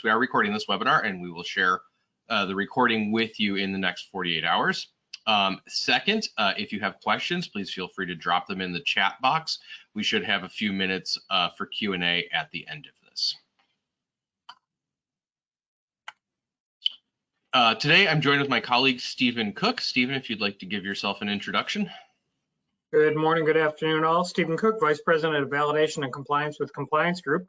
We are recording this webinar and we will share the recording with you in the next 48 hours. Second, if you have questions, please feel free to drop them in the chat box. We should have a few minutes for Q&A at the end of this. Today, I'm joined with my colleague, Stephen Cook. Stephen, if you'd like to give yourself an introduction. Good morning, good afternoon all. Stephen Cook, Vice President of Validation and Compliance with Compliance Group.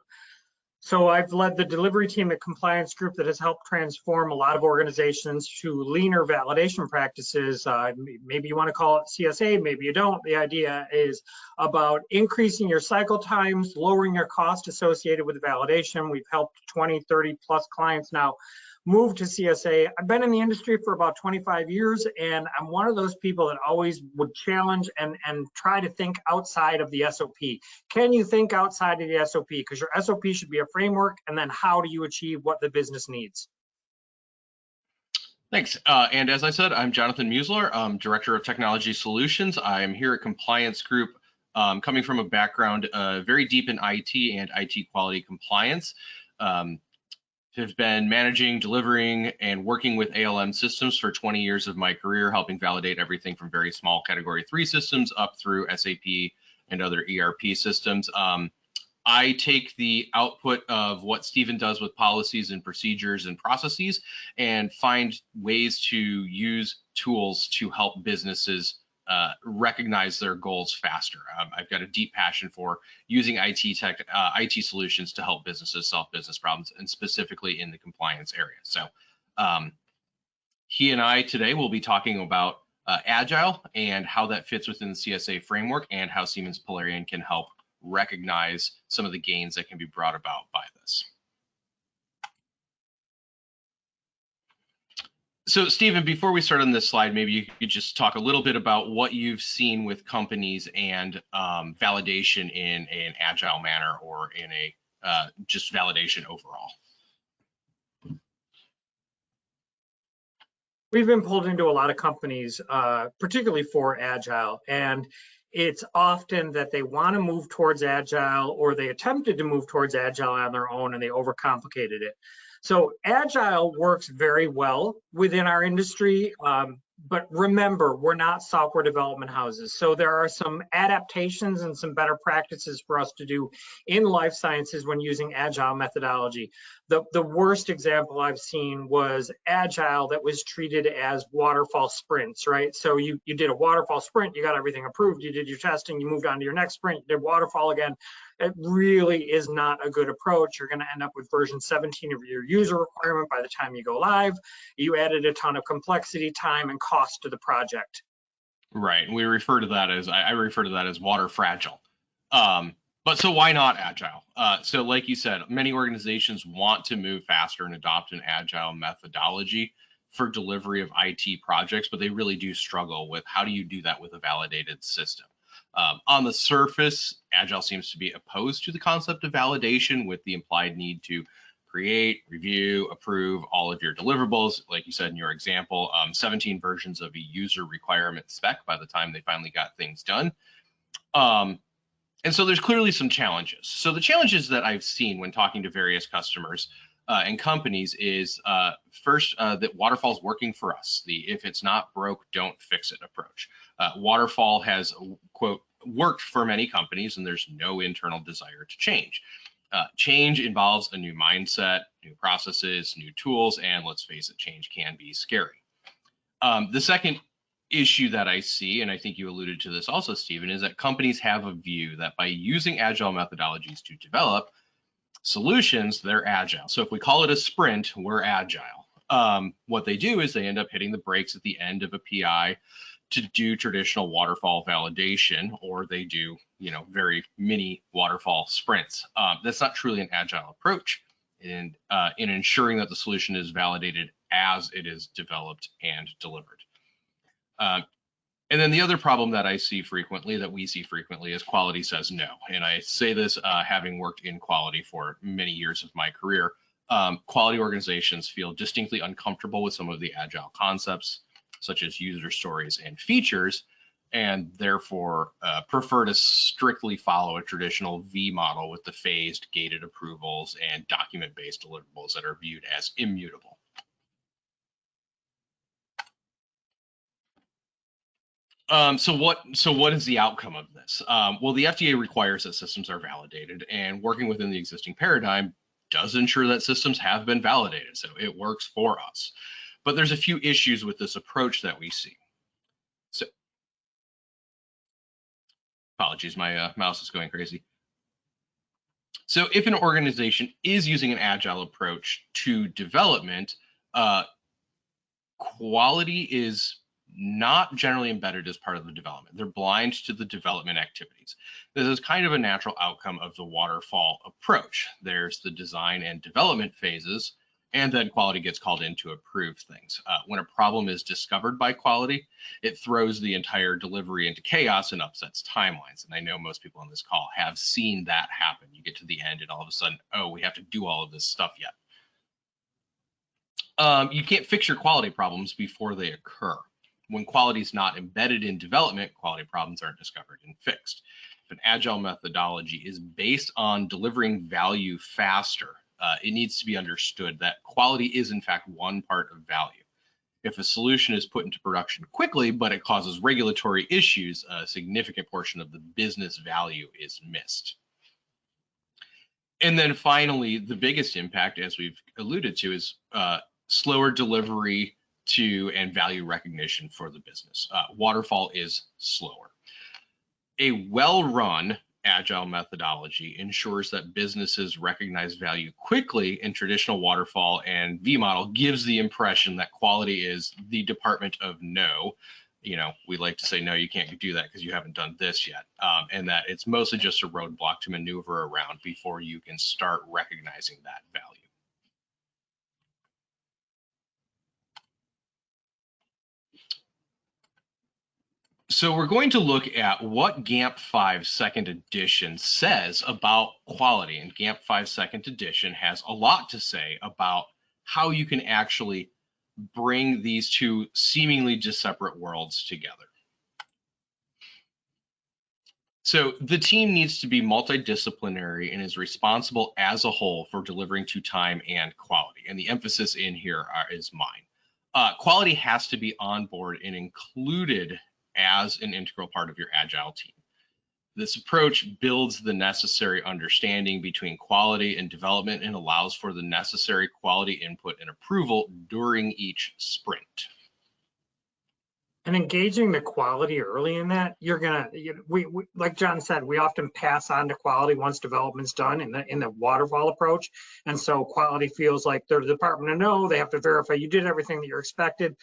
So I've led the delivery team at Compliance Group that has helped transform a lot of organizations to leaner validation practices. Maybe you want to call it CSA, maybe you don't. The idea is about increasing your cycle times, lowering your cost associated with validation. We've helped 20, 30 plus clients now move to CSA. I've been in the industry for about 25 years, and I'm one of those people that always would challenge and try to think outside of the SOP. Can you think outside of the SOP? Because your SOP should be a framework, and then how do you achieve what the business needs? Thanks. And as I said, I'm Jonathan Meuzelaar, Director of Technology Solutions. I am here at Compliance Group, coming from a background very deep in IT and IT quality compliance. Have been managing, delivering, and working with ALM systems for 20 years of my career, helping validate everything from very small Category 3 systems up through SAP and other ERP systems. I take the output of what Stephen does with policies and procedures and processes and find ways to use tools to help businesses recognize their goals faster. I've got a deep passion for using IT solutions to help businesses solve business problems, and specifically in the compliance area. So he and I today will be talking about Agile and how that fits within the CSA framework, and how Siemens Polarion can help recognize some of the gains that can be brought about by this. So Stephen, before we start on this slide, maybe you could just talk a little bit about what you've seen with companies and validation in an agile manner, or in a just validation overall. We've been pulled into a lot of companies, particularly for Agile, and it's often that they want to move towards Agile, or they attempted to move towards Agile on their own and they overcomplicated it. So Agile works very well within our industry, but remember, we're not software development houses. So there are some adaptations and some better practices for us to do in life sciences when using Agile methodology. The worst example I've seen was Agile that was treated as waterfall sprints, right? So you did a waterfall sprint, you got everything approved, you did your testing, you moved on to your next sprint, you did waterfall again. It really is not a good approach. You're going to end up with version 17 of your user requirement by the time you go live. You added a ton of complexity, time, and cost to the project. Right. We refer to that as, I refer to that as water fragile. But so why not Agile? So like you said, many organizations want to move faster and adopt an Agile methodology for delivery of IT projects, but they really do struggle with how do you do that with a validated system. On the surface, Agile seems to be opposed to the concept of validation, with the implied need to create, review, approve all of your deliverables. Like you said in your example, 17 versions of a user requirement spec by the time they finally got things done. And so there's clearly some challenges. So the challenges that I've seen when talking to various customers and companies is first, that waterfall is working for us. The if it's not broke, don't fix it approach. Waterfall has, quote, worked for many companies, and there's no internal desire to change. Change involves a new mindset, new processes, new tools, and let's face it, change can be scary. The second issue that I see, and I think you alluded to this also, Stephen, is that companies have a view that by using Agile methodologies to develop solutions, they're Agile. So if we call it a sprint, we're Agile. What they do is they end up hitting the brakes at the end of a PI to do traditional waterfall validation, or they do, very mini waterfall sprints. That's not truly an Agile approach in ensuring that the solution is validated as it is developed and delivered. And then the other problem that I see frequently, that we see frequently, is quality says no. And I say this having worked in quality for many years of my career. Quality organizations feel distinctly uncomfortable with some of the Agile concepts, such as user stories and features, and therefore prefer to strictly follow a traditional V model with the phased gated approvals and document-based deliverables that are viewed as immutable. So what is the outcome of this? Well, the FDA requires that systems are validated, and working within the existing paradigm does ensure that systems have been validated, so it works for us. But there's a few issues with this approach that we see. So, apologies, my mouse is going crazy. So if an organization is using an agile approach to development, quality is not generally embedded as part of the development. They're blind to the development activities. This is kind of a natural outcome of the waterfall approach. There's the design and development phases, and then quality gets called in to approve things. When a problem is discovered by quality, it throws the entire delivery into chaos and upsets timelines. And I know most people on this call have seen that happen. You get to the end and all of a sudden, oh, we have to do all of this stuff yet. You can't fix your quality problems before they occur. When quality is not embedded in development, quality problems aren't discovered and fixed. If an agile methodology is based on delivering value faster, it needs to be understood that quality is in fact one part of value. If a solution is put into production quickly, but it causes regulatory issues, a significant portion of the business value is missed. And then finally, the biggest impact, as we've alluded to, is slower delivery to and value recognition for the business. Waterfall is slower. A well-run agile methodology ensures that businesses recognize value quickly, and traditional waterfall and V model gives the impression that quality is the department of no. You know, we like to say, no, you can't do that because you haven't done this yet. And that it's mostly just a roadblock to maneuver around before you can start recognizing that value. So we're going to look at what GAMP5 second edition says about quality, and GAMP5 second edition has a lot to say about how you can actually bring these two seemingly just separate worlds together. So the team needs to be multidisciplinary and is responsible as a whole for delivering to time and quality, and the emphasis in here is mine. Quality has to be on board and included as an integral part of your agile team. This approach builds the necessary understanding between quality and development and allows for the necessary quality input and approval during each sprint. And engaging the quality early in that, you're gonna, we like John said, we often pass on to quality once development's done in the waterfall approach. And so quality feels like they're the department to know, they have to verify you did everything that you're expected.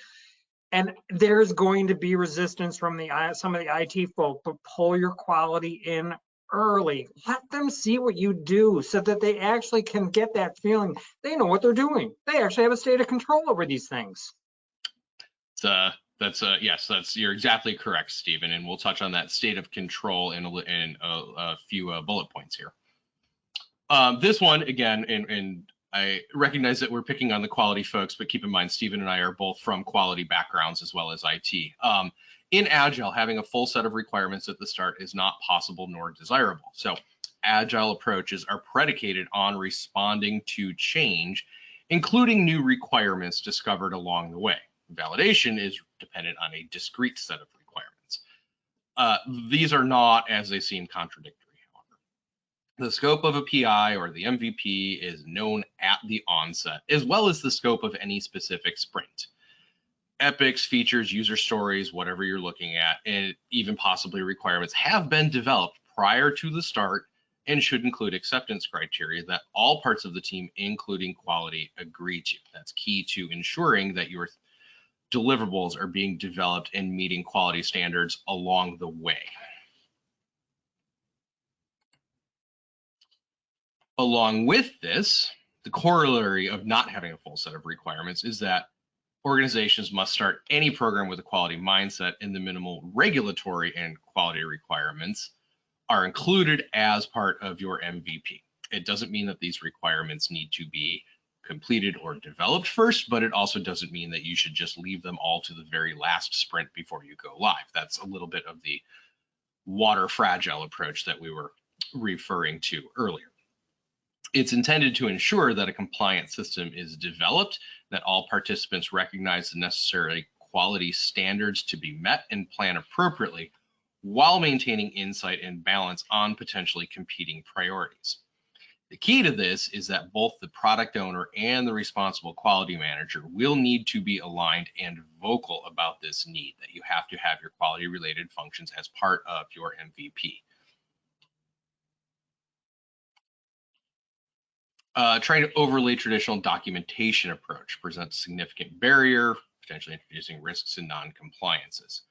And there's going to be resistance from some of the IT folk, but pull your quality in early. Let them see what you do so that they actually can get that feeling. They know what they're doing. They actually have a state of control over these things. Yes, you're exactly correct, Stephen. And we'll touch on that state of control in a few bullet points here. This one, again, and I recognize that we're picking on the quality folks, but keep in mind, Stephen and I are both from quality backgrounds as well as IT. In Agile, having a full set of requirements at the start is not possible nor desirable. So Agile approaches are predicated on responding to change, including new requirements discovered along the way. Validation is dependent on a discrete set of requirements. These are not, as they seem, contradictory. The scope of a PI or the MVP is known at the onset, as well as the scope of any specific sprint. Epics, features, user stories, whatever you're looking at, and even possibly requirements have been developed prior to the start and should include acceptance criteria that all parts of the team, including quality, agree to. That's key to ensuring that your deliverables are being developed and meeting quality standards along the way. Along with this, the corollary of not having a full set of requirements is that organizations must start any program with a quality mindset, and the minimal regulatory and quality requirements are included as part of your MVP. It doesn't mean that these requirements need to be completed or developed first, but it also doesn't mean that you should just leave them all to the very last sprint before you go live. That's a little bit of the water fragile approach that we were referring to earlier. It's intended to ensure that a compliant system is developed, that all participants recognize the necessary quality standards to be met and plan appropriately, while maintaining insight and balance on potentially competing priorities. The key to this is that both the product owner and the responsible quality manager will need to be aligned and vocal about this need, that you have to have your quality related functions as part of your MVP. Trying to overlay traditional documentation approach presents a significant barrier, potentially introducing risks and non-compliances.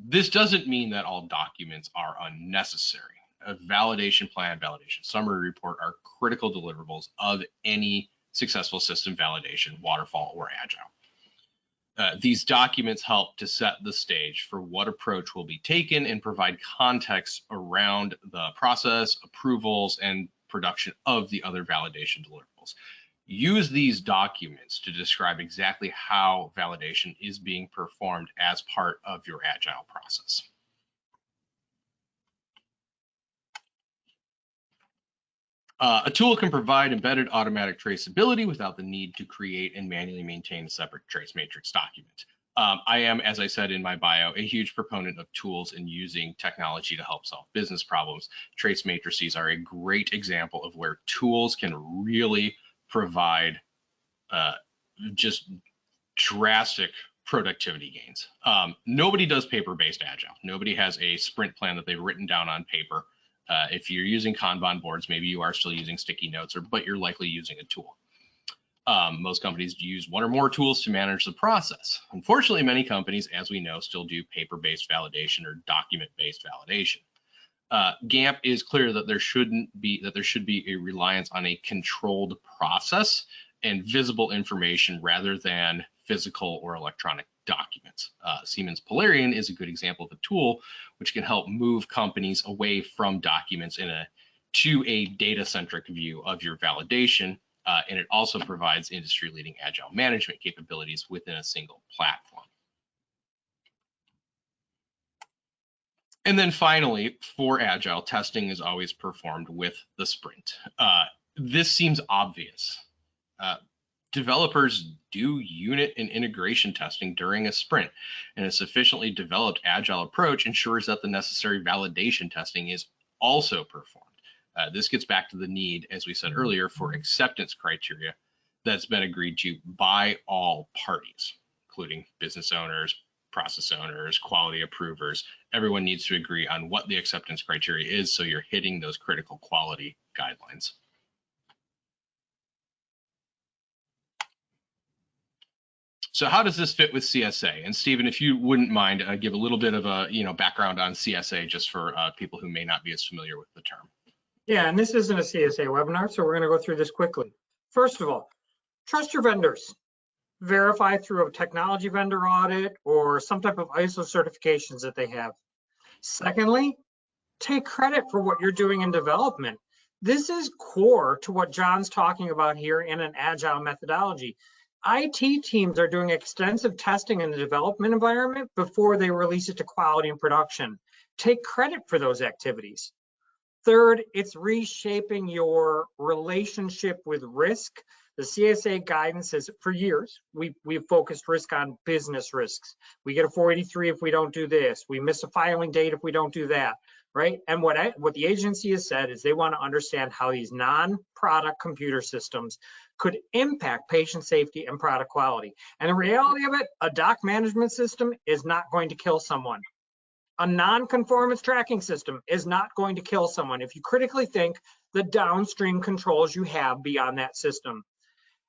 This doesn't mean that all documents are unnecessary. A validation plan, validation summary report are critical deliverables of any successful system validation, waterfall or agile. These documents help to set the stage for what approach will be taken and provide context around the process, approvals, and production of the other validation deliverables. Use these documents to describe exactly how validation is being performed as part of your agile process. A tool can provide embedded automatic traceability without the need to create and manually maintain a separate trace matrix document. I am, as I said in my bio, a huge proponent of tools and using technology to help solve business problems. Trace matrices are a great example of where tools can really provide just drastic productivity gains. Nobody does paper-based agile. Nobody has a sprint plan that they've written down on paper. If you're using Kanban boards, maybe you are still using sticky notes, but you're likely using a tool. Most companies use one or more tools to manage the process. Unfortunately, many companies, as we know, still do paper-based validation or document-based validation. GAMP is clear that there should be a reliance on a controlled process and visible information rather than physical or electronic documents. Siemens Polarion is a good example of a tool which can help move companies away from documents to a data-centric view of your validation, and it also provides industry-leading agile management capabilities within a single platform. And then finally, for Agile, testing is always performed with the sprint. This seems obvious. Developers do unit and integration testing during a sprint, and a sufficiently developed Agile approach ensures that the necessary validation testing is also performed. This gets back to the need, as we said earlier, for acceptance criteria that's been agreed to by all parties, including business owners, process owners, quality approvers. Everyone needs to agree on what the acceptance criteria is, so you're hitting those critical quality guidelines. So how does this fit with CSA? And Stephen, if you wouldn't mind, give a little bit of a background on CSA just for people who may not be as familiar with the term. Yeah, and this isn't a CSA webinar, so we're going to go through this quickly. First of all, trust your vendors. Verify through a technology vendor audit or some type of ISO certifications that they have. Secondly, take credit for what you're doing in development. This is core to what John's talking about here in an agile methodology. IT teams are doing extensive testing in the development environment before they release it to quality and production. Take credit for those activities. Third, it's reshaping your relationship with risk. The CSA guidance is, for years, we've focused risk on business risks. We get a 483 if we don't do this. We miss a filing date if we don't do that, right? And what the agency has said is they want to understand how these non-product computer systems could impact patient safety and product quality. And the reality of it, a doc management system is not going to kill someone. A non-conformance tracking system is not going to kill someone if you critically think the downstream controls you have beyond that system.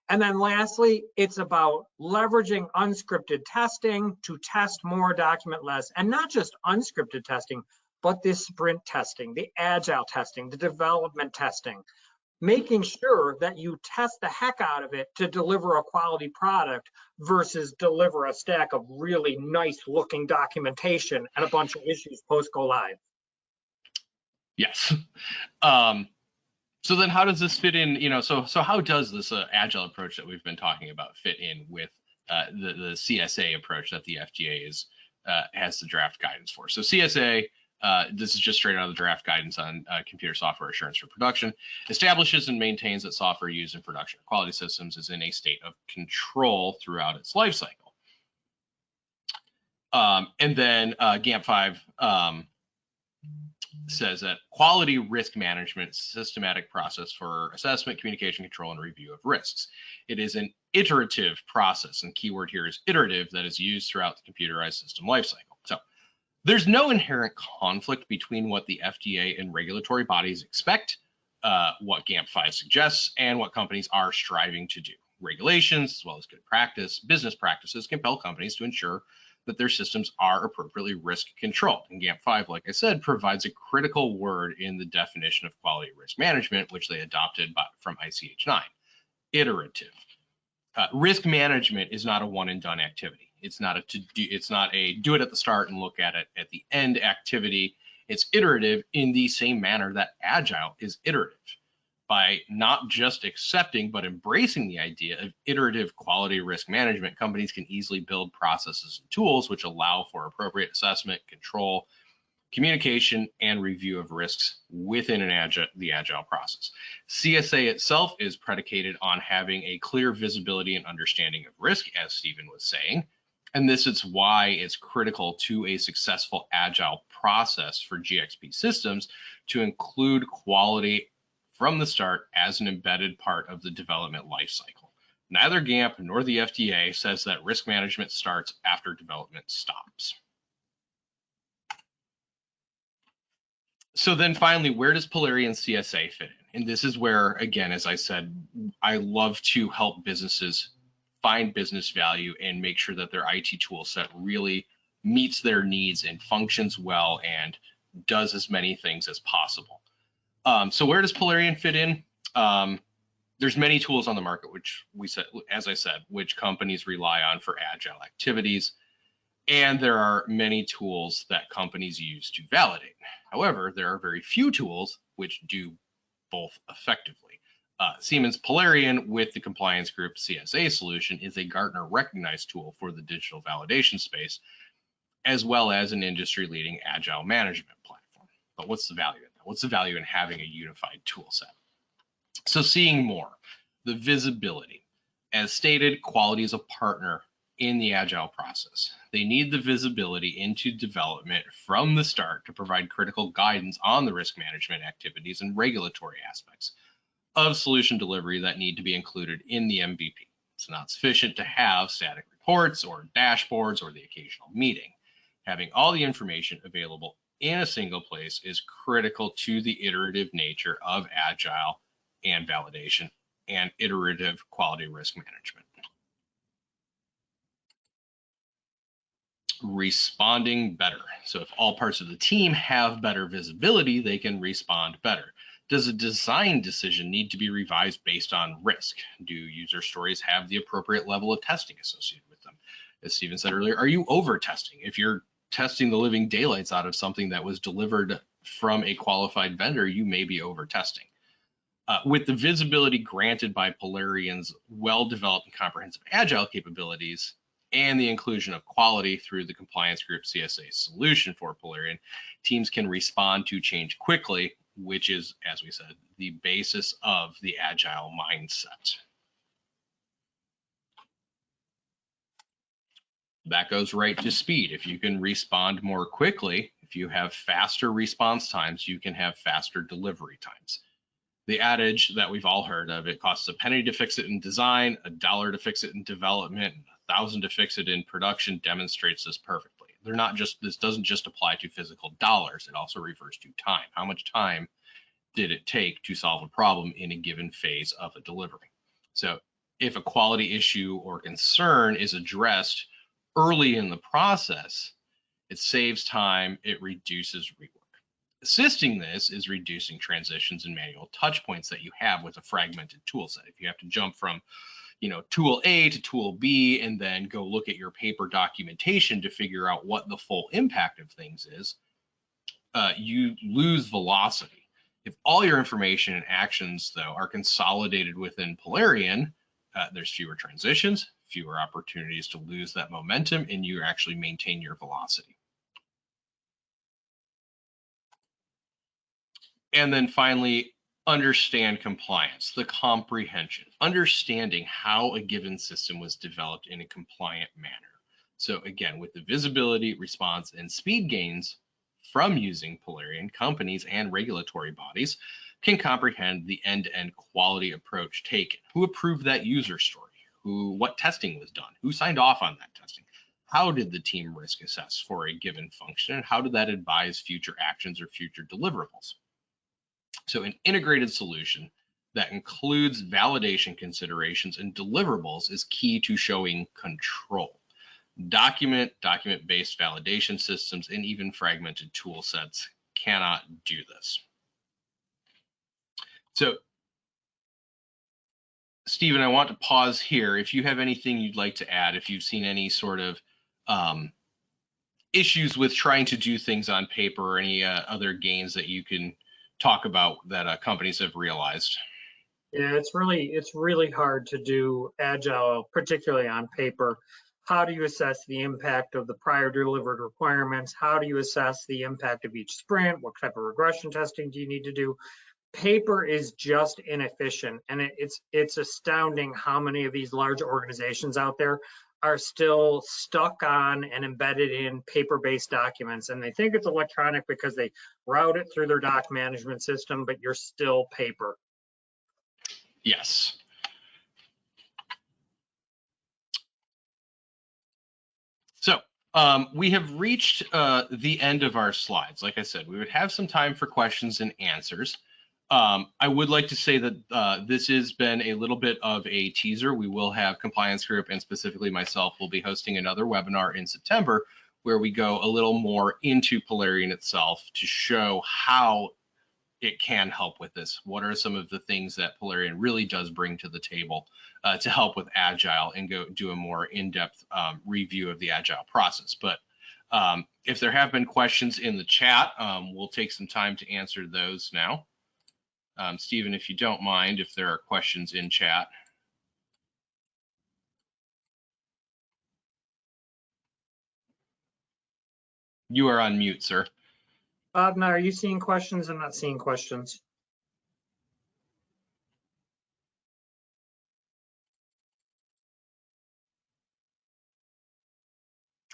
And then lastly, it's about leveraging unscripted testing to test more, document less, and not just unscripted testing, but this sprint testing, the agile testing, the development testing, making sure that you test the heck out of it to deliver a quality product versus deliver a stack of really nice looking documentation and a bunch of issues post go live. Yes. So then how does this fit in, so how does this Agile approach that we've been talking about fit in with the CSA approach that the FDA has the draft guidance for? So CSA, this is just straight out of the draft guidance on computer software assurance for production, establishes and maintains that software used in production or quality systems is in a state of control throughout its life cycle. And then GAMP5 says that quality risk management systematic process for assessment, communication, control, and review of risks. It is an iterative process, and keyword here is iterative, that is used throughout the computerized system lifecycle. So there's no inherent conflict between what the FDA and regulatory bodies expect, what GAMP5 suggests, and what companies are striving to do. Regulations, as well as good practice, business practices compel companies to ensure that their systems are appropriately risk controlled. And GAMP5, like I said, provides a critical word in the definition of quality risk management, which they adopted from ICH 9, iterative. Risk management is not a one and done activity. It's not a do it at the start and look at it at the end activity. It's iterative in the same manner that Agile is iterative. By not just accepting, but embracing the idea of iterative quality risk management, companies can easily build processes and tools which allow for appropriate assessment, control, communication, and review of risks within the Agile process. CSA itself is predicated on having a clear visibility and understanding of risk, as Stephen was saying, and this is why it's critical to a successful Agile process for GXP systems to include quality from the start as an embedded part of the development lifecycle. Neither GAMP nor the FDA says that risk management starts after development stops. So then finally, where does Polarion CSA fit in? And this is where, again, as I said, I love to help businesses find business value and make sure that their IT tool set really meets their needs and functions well and does as many things as possible. So where does Polarion fit in? There's many tools on the market, which as I said, which companies rely on for Agile activities. And there are many tools that companies use to validate. However, there are very few tools which do both effectively. Siemens Polarion with the compliance group CSA solution is a Gartner recognized tool for the digital validation space, as well as an industry-leading Agile management platform. But what's the value in that? What's the value in having a unified tool set? So seeing more, the visibility. As stated, quality is a partner in the Agile process. They need the visibility into development from the start to provide critical guidance on the risk management activities and regulatory aspects of solution delivery that need to be included in the MVP. It's not sufficient to have static reports or dashboards or the occasional meeting. Having all the information available in a single place is critical to the iterative nature of Agile and validation and iterative quality risk management. Responding better. So if all parts of the team have better visibility, they can respond better. Does a design decision need to be revised based on risk? Do user stories have the appropriate level of testing associated with them? As Stephen said earlier, are you over testing? If you're testing the living daylights out of something that was delivered from a qualified vendor, you may be over testing. With the visibility granted by Polarion's well-developed and comprehensive Agile capabilities and the inclusion of quality through the compliance group CSA solution for Polarion, teams can respond to change quickly, which is, as we said, the basis of the Agile mindset. That goes right to speed. If you can respond more quickly, if you have faster response times, you can have faster delivery times. The adage that we've all heard of, it costs a penny to fix it in design, $1 to fix it in development, $1,000 to fix it in production, demonstrates this perfectly. This doesn't just apply to physical dollars, it also refers to time. How much time did it take to solve a problem in a given phase of a delivery? So if a quality issue or concern is addressed early in the process, it saves time, it reduces rework. Assisting this is reducing transitions and manual touch points that you have with a fragmented tool set. If you have to jump from tool A to tool B and then go look at your paper documentation to figure out what the full impact of things is, you lose velocity. If all your information and actions, though, are consolidated within Polarion, there's fewer transitions, fewer opportunities to lose that momentum, and you actually maintain your velocity. And then finally, understand compliance, the comprehension, understanding how a given system was developed in a compliant manner. So again, with the visibility, response, and speed gains from using Polarion, companies and regulatory bodies can comprehend the end-to-end quality approach taken, who approved that user story, what testing was done, who signed off on that testing, how did the team risk assess for a given function, and how did that advise future actions or future deliverables. So an integrated solution that includes validation considerations and deliverables is key to showing control. Document-based validation systems, and even fragmented tool sets cannot do this. So, Stephen, I want to pause here. If you have anything you'd like to add, if you've seen any sort of issues with trying to do things on paper, or any other gains that you can talk about that companies have realized. Yeah, it's really hard to do Agile, particularly on paper. How do you assess the impact of the prior delivered requirements? How do you assess the impact of each sprint? What type of regression testing do you need to do? Paper is just inefficient, and it's astounding how many of these large organizations out there are still stuck on and embedded in paper-based documents, and they think it's electronic because they route it through their doc management system, but you're still paper. Yes. So we have reached the end of our slides. Like I said, we would have some time for questions and answers. I would like to say that this has been a little bit of a teaser. We will have Compliance Group, and specifically myself, will be hosting another webinar in September where we go a little more into Polarion itself to show how it can help with this. What are some of the things that Polarion really does bring to the table to help with Agile, and go do a more in-depth review of the Agile process. But if there have been questions in the chat, we'll take some time to answer those now. Stephen, if you don't mind, if there are questions in chat. You are on mute, sir. Bob, now, are you seeing questions? I'm not seeing questions.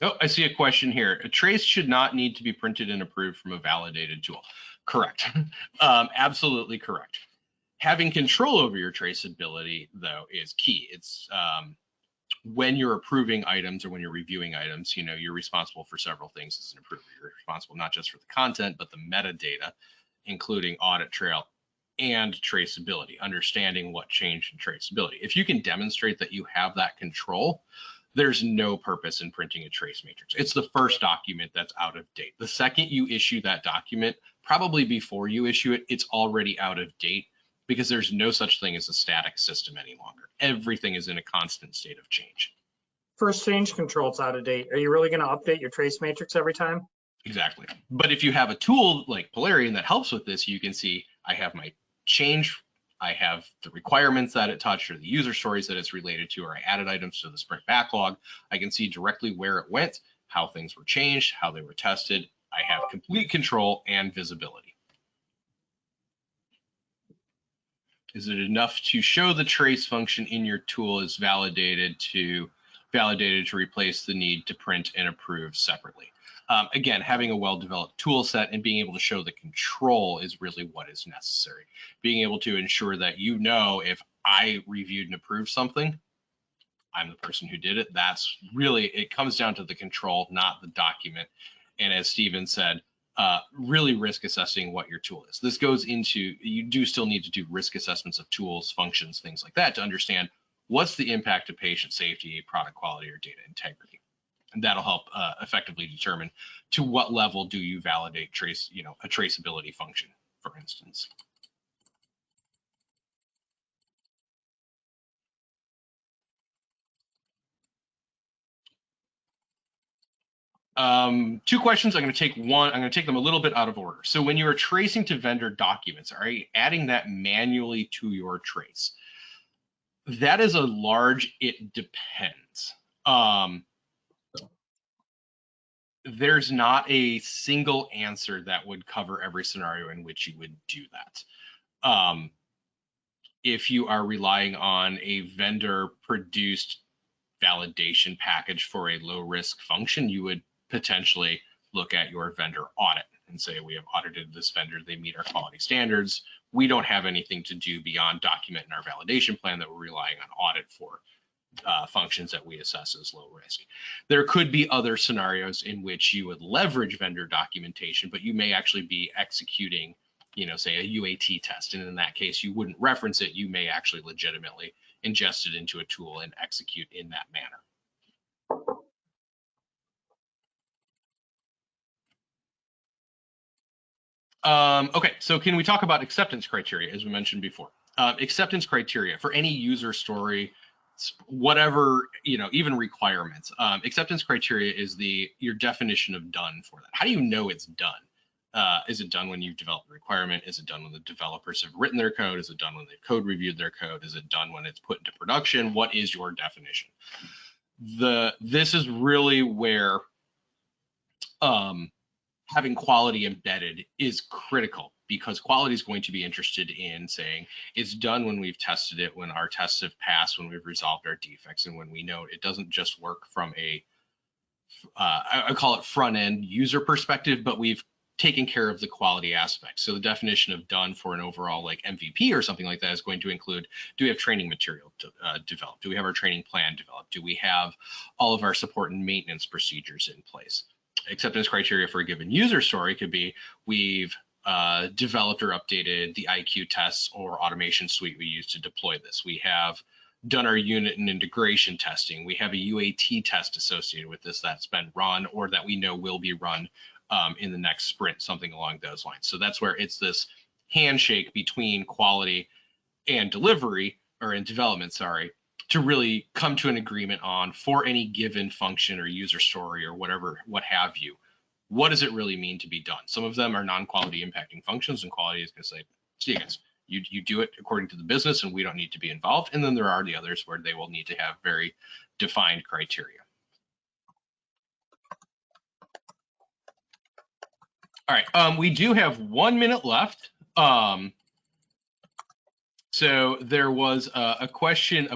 Oh, I see a question here. A trace should not need to be printed and approved from a validated tool. Correct. Absolutely correct. Having control over your traceability, though, is key. It's when you're approving items or when you're reviewing items, you know, you're responsible for several things as an approver. You're responsible not just for the content, but the metadata, including audit trail and traceability, understanding what changed in traceability. If you can demonstrate that you have that control, there's no purpose in printing a trace matrix. It's the first document that's out of date. The second you issue that document, probably before you issue it, it's already out of date, because there's no such thing as a static system any longer. Everything is in a constant state of change. First change control, it's out of date. Are you really going to update your trace matrix every time? Exactly. But if you have a tool like Polarion that helps with this, you can see I have my change, I have the requirements that it touched, or the user stories that it's related to, or I added items to the sprint backlog. I can see directly where it went, how things were changed, how they were tested. I have complete control and visibility. Is it enough to show the trace function in your tool is validated to replace the need to print and approve separately? Again, having a well-developed tool set and being able to show the control is really what is necessary. Being able to ensure that, you know, if I reviewed and approved something, I'm the person who did it. That's really, it comes down to the control, not the document. And as Stephen said, really risk assessing what your tool is. This goes into, you do still need to do risk assessments of tools, functions, things like that to understand what's the impact of patient safety, product quality, or data integrity. And that'll help effectively determine to what level do you validate a traceability function, for instance. Two questions. I'm going to take one. I'm going to take them a little bit out of order. So when you are tracing to vendor documents, are you adding that manually to your trace? That is a large, it depends. There's not a single answer that would cover every scenario in which you would do that. If you are relying on a vendor produced validation package for a low risk function, you would potentially look at your vendor audit and say, we have audited this vendor, they meet our quality standards. We don't have anything to do beyond document in our validation plan that we're relying on audit for functions that we assess as low risk. There could be other scenarios in which you would leverage vendor documentation, but you may actually be executing, say a UAT test. And in that case, you wouldn't reference it. You may actually legitimately ingest it into a tool and execute in that manner. Okay, so can we talk about acceptance criteria, as we mentioned before? Acceptance criteria for any user story, whatever, even requirements. Acceptance criteria is your definition of done for that. How do you know it's done? Is it done when you've developed the requirement? Is it done when the developers have written their code? Is it done when they've code reviewed their code? Is it done when it's put into production? What is your definition? This is really where having quality embedded is critical, because quality is going to be interested in saying it's done when we've tested it, when our tests have passed, when we've resolved our defects, and when we know it doesn't just work from a, I call it front end user perspective, but we've taken care of the quality aspects. So the definition of done for an overall like MVP or something like that is going to include, do we have training material to develop? Do we have our training plan developed? Do we have all of our support and maintenance procedures in place? Acceptance criteria for a given user story could be, we've developed or updated the IQ tests or automation suite we use to deploy this. We have done our unit and integration testing. We have a UAT test associated with this that's been run or that we know will be run in the next sprint, something along those lines. So that's where it's this handshake between quality and delivery, or in development, sorry, to really come to an agreement on, for any given function or user story or whatever, what have you, what does it really mean to be done? Some of them are non-quality impacting functions, and quality is going to say, see you guys, you do it according to the business and we don't need to be involved. And then there are the others where they will need to have very defined criteria. All right, we do have 1 minute left. So there was a question